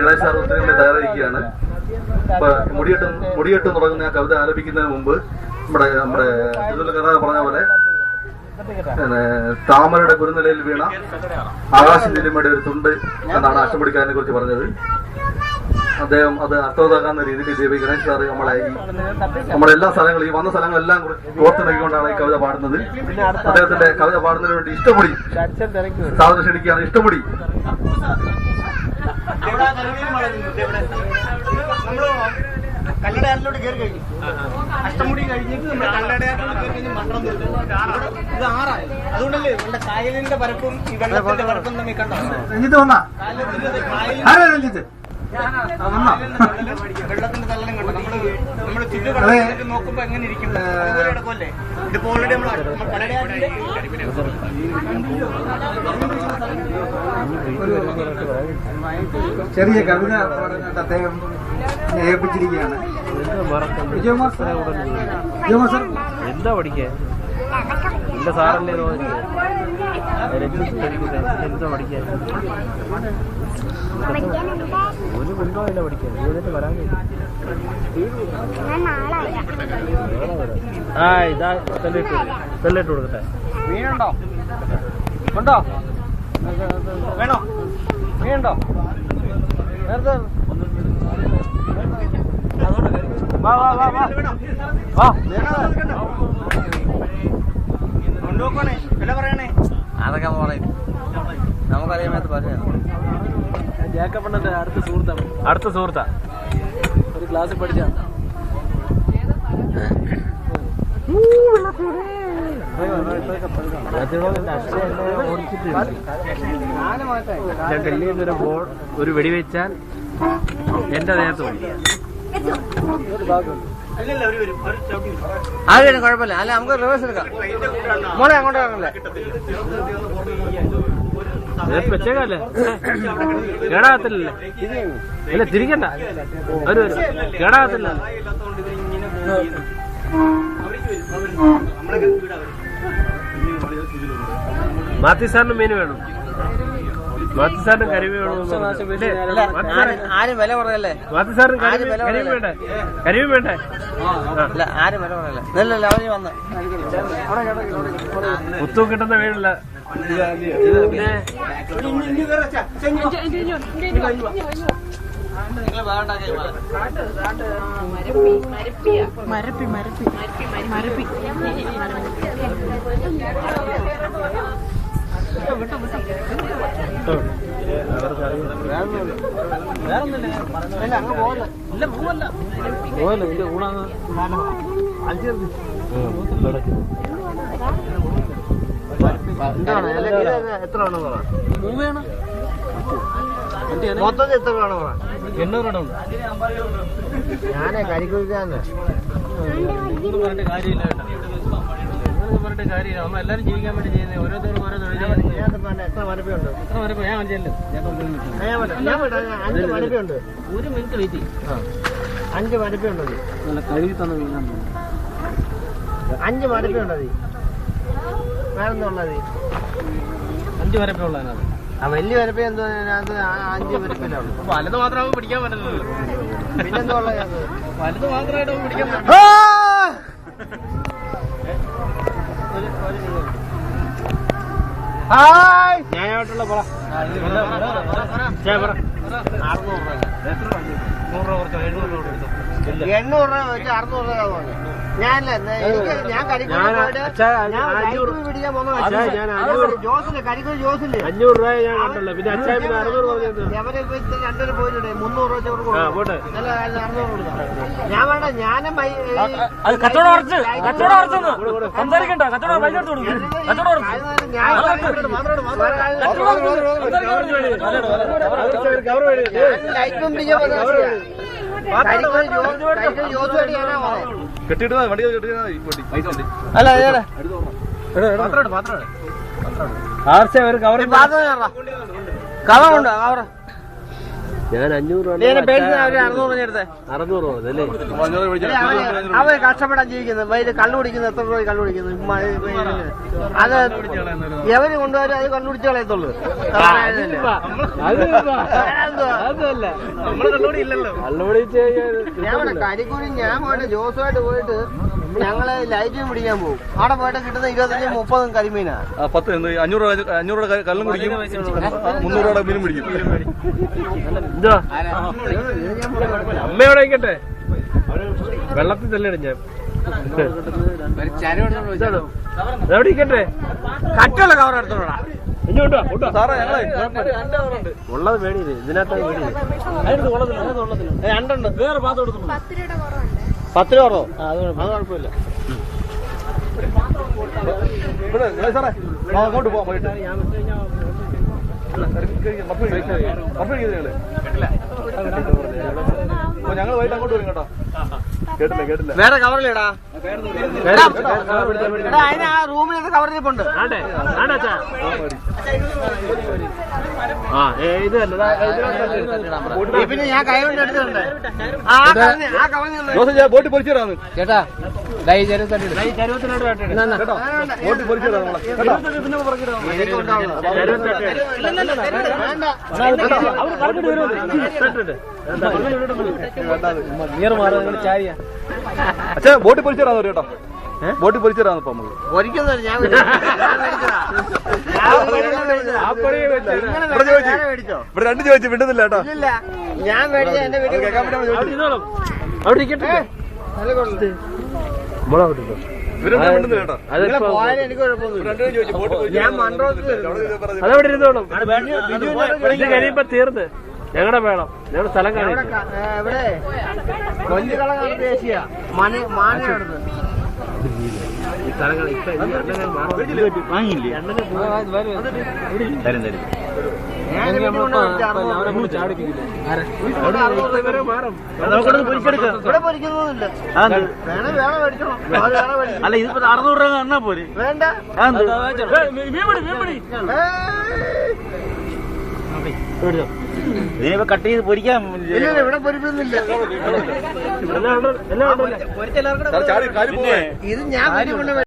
Ganesh sir ഒത്തിരി തയ്യാറായിരിക്കുകയാണ്. ഇപ്പൊ മുടിയെട്ട് തുടങ്ങുന്ന ആ കവിത ആലപിക്കുന്നതിന് മുമ്പ് നമ്മുടെ ഇതിൽ പറഞ്ഞ പോലെ താമരയുടെ കുരുനിലയിൽ വീണ ആകാശ നീലിമയുടെ ഒരു തുണ്ട് എന്നാണ് അഷ്ടമുടിക്കാരനെ കുറിച്ച് പറഞ്ഞത്. അദ്ദേഹം അത് അർത്ഥവത്താക്കാവുന്ന രീതിയിൽ ദേവി ഗണേശ് സാറ് നമ്മുടെ എല്ലാ സ്ഥലങ്ങളും ഈ വന്ന സ്ഥലങ്ങളെല്ലാം ഓർത്തിണക്കിക്കൊണ്ടാണ് ഈ കവിത പാടുന്നത്. അദ്ദേഹത്തിന്റെ കവിത പാടുന്നതിന് വേണ്ടി ഇഷ്ടമുടി സാധനം ക്ഷണിക്കുകയാണ്. ഇഷ്ടമുടി കല്ലടയാറിലോട്ട് കയറി കഴിഞ്ഞു. അഷ്ടമുടി കഴിഞ്ഞിട്ട് നമ്മൾ കല്ലടയാറിലോട്ട് കയറി കഴിഞ്ഞ് മണ്ഡലം തീർത്തു. ഇത് 6 അതുകൊണ്ടല്ലേ നമ്മുടെ കായലിന്റെ പരപ്പും ഈ വെള്ളത്തിന്റെ പരപ്പും തമ്മിൽ കണ്ടോ? വെള്ളത്തിന്റെ തല്ലലും കണ്ടോ? നമ്മള് തിരുവള്ളത്തിൽ നോക്കുമ്പോ എങ്ങനെ ഇരിക്കും അതുപോലെ കിടക്കുമല്ലേ. ഇതിപ്പോ ഓൾറെഡി നമ്മൾ കല്ലടയാറിന്റെ ചെറിയ കവിത അദ്ദേഹം ഏൽപ്പിച്ചിരിക്കുകയാണ്. എന്താ പഠിക്കാൻ എന്റെ സാറല്ലേ എന്താ പഠിക്കാൻ ഒരു കുന്തമില്ല പഠിക്കാൻ വരാൻ. ആ ഇതാ തെല്ലിട്ട് കൊടുക്കട്ടെ. മീനുണ്ടോ? ഉണ്ടോ? വേണോ? മീനുണ്ടോ? നേരത്തെ കൊണ്ടുപോക്കണേ. വില പറയണേ. അതൊക്കെ പറയും നമുക്കറിയാമത് പറയാം. ജാക്കപ്പണ്ണന്റെ അടുത്ത സുഹൃത്താ ഒരു ക്ലാസ്സിൽ പഠിച്ച ഡൽഹിയിൽ നിന്നൊരു ഒരു വെടിവെച്ചാൽ എന്റെ നേരത്തെ ആരും കുഴപ്പമില്ല. അല്ല നമുക്ക് റിവേഴ്സ് എടുക്കാം. മോളെ അങ്ങോട്ട് ഇറങ്ങല്ലേ. പ്രത്യേകല്ലേ കേടാകത്തില്ലല്ലേ. ഇല്ല തിരിക്കണ്ട. ഒരു കേടാകത്തില്ല. മാത്യു സാറിന് മീൻ വേണം. മാത്യു സാറിന് കരിമീൻ വേണം. ആരും വില പറയല്ലേ. മാത്യു സാറിന് കരിമീൻ വേണ്ടേ? കരിമീൻ വേണ്ടേ? ആരും വില പറയല്ലേ. നെല്ലല്ലേ അവന് വന്ന് കുത്തും കിട്ടുന്ന വീടില്ല. എത്ര വേണം പറ. മൊത്തത്തിൽ എത്ര വേണം പറ. 800 ഉണ്ട്. ഞാനേ കരിക്കുഴിക്കാന്ന് പറഞ്ഞിട്ട് കാര്യമില്ല കേട്ടോ. പറഞ്ഞിട്ട് കാര്യമില്ല. നമ്മൾ എല്ലാവരും ജീവിക്കാൻ വേണ്ടി ചെയ്യുന്നത്. ഓരോരുത്തരും ഓരോ തൊഴിലാണ്. എത്ര മരപ്പുണ്ട്? എത്ര മരപ്പ് ഞാൻ മനസ്സിലല്ലോ. 5 മരപ്പുണ്ട്. 1 മിനിറ്റ് വെയിറ്റ് ചെയ്യും. 5 മരപ്പുണ്ട്. നല്ല കഴുകി തന്ന മീനാണ്. 5 മരപ്പുണ്ട്. അത് വേറെന്താ ഉള്ളത്? 5 മരപ്പുള്ളതിനകത്ത് ആ വലിയ വരപ്പ എന്തോ 5 വരപ്പിലാണ്. വലുത് മാത്രമാകുമ്പോൾ പിടിക്കാൻ പറ്റില്ലല്ലോ. പിന്നെന്താ ഉള്ളത്? വലുത് മാത്രമായിട്ട് പിടിക്കാൻ പറ്റില്ല. ഞാനായിട്ടുള്ള പറ 600 രൂപ. 100 രൂപ കുറച്ചോ. 700 രൂപ എടുത്തു. 800 രൂപ വെച്ച് 600 രൂപ പറഞ്ഞു. ഞാനല്ല ഞാൻ കരിക്കൂടി പിടിക്കാൻ പോന്ന ജോസില്ലേ കരിക്കൂടി ജോസില്ലേ 500 രൂപ ഞാൻ കണ്ടല്ലോ. പിന്നെ 600 പറഞ്ഞത് അവരെ രണ്ടൊരു പോയിട്ടുണ്ട്. 300 രൂപ കൊടുക്കും. 600 കൊടുക്കാം. ഞാൻ വേണ്ട. ഞാനും ലൈറ്റും കെട്ടിട്ട് വണ്ടി അല്ല കവറുണ്ട്. കവർ ഞാൻ 500 രൂപ 600 രൂപ അല്ലേ അവര് കഷ്ടപ്പെടാൻ ജീവിക്കുന്നത് വൈകിട്ട് കള്ളു കുടിക്കുന്നത് എത്ര രൂപ കള്ളു കുടിക്കുന്നത് അത് എവര് കൊണ്ടുവരും അത് കണ്ടുപിടിച്ച് കളയത്തുള്ളൂ ഞാൻ കരിക്കൂടി ഞാൻ പോയിട്ട് ജോസുമായിട്ട് പോയിട്ട് ഞങ്ങള് ലൈറ്റിനും പിടിക്കാൻ പോകും അവിടെ പോയിട്ട് കിട്ടുന്ന 25-30 കരിമീനാ 500 രൂപ കള്ളും കുടിക്കും 300 രൂപ മീനും പിടിക്കും അമ്മയോടെ ആയിക്കട്ടെ വെള്ളത്തിൽ തന്നെയാണ് ഞാൻ എവിടെ ഇരിക്കട്ടെ കട്ടുള്ള കവർ എടുത്തോടാ സാറേ ഞങ്ങളെ ഉള്ളത് മേടിയില്ല ഇതിനകത്ത് രണ്ടുണ്ട് വേറെ പാത്രം എടുത്തു 10 രൂപ അത് കുഴപ്പമില്ല സാറേ അങ്ങോട്ട് പോവാൻ പോയിട്ട് ഞങ്ങൾ വൈകിട്ട് അങ്ങോട്ട് വരും കേട്ടോ കേട്ടില്ല വേറെ കവറിലിടാ അതിന് ആ റൂമിലൊക്കെ കവറിലിപ്പുണ്ട് പിന്നെ ഞാൻ കൈ കൊണ്ട് എടുത്തിട്ടുണ്ട് ആ കവറിൽ ബോട്ട് പൊരിച്ചിടാന്ന് ചേട്ടാ ബോട്ട് പൊരിച്ചിടാ അച്ഛാ ബോട്ട് പൊരിച്ചിടാന്ന് കേട്ടോ ബോട്ട് പൊരിച്ചിടാന്ന് ഇപ്പൊ നമുക്ക് ഒരിക്കലും ഞാൻ ഇവിടെ 2 ചോദിച്ചു വിടുന്നില്ല കേട്ടോ ഞാൻ മേടിച്ച എന്റെ വീട്ടിൽ പോയാലും എനിക്ക് കുഴപ്പമൊന്നുമില്ല ഞാൻ അതവിടെ ഇരുന്നോളും കഴിയുമ്പോ തീർന്ന് ഞങ്ങളുടെ വേണം ഞങ്ങളുടെ സ്ഥലം ഇവിടെ കൊഞ്ചുകള ദേശീയ മാനടുത്ത് ഈ സ്ഥലങ്ങൾ അല്ല ഇതിപ്പോ 600 രൂപ തന്നാ പോരെ വേണ്ട ഇതിനിപ്പോ കട്ട് ചെയ്ത് പൊരിക്കാൻ ഇവിടെ പൊരിക്കുന്നില്ല ചാടി കാര്യം ഇത് ഞാൻ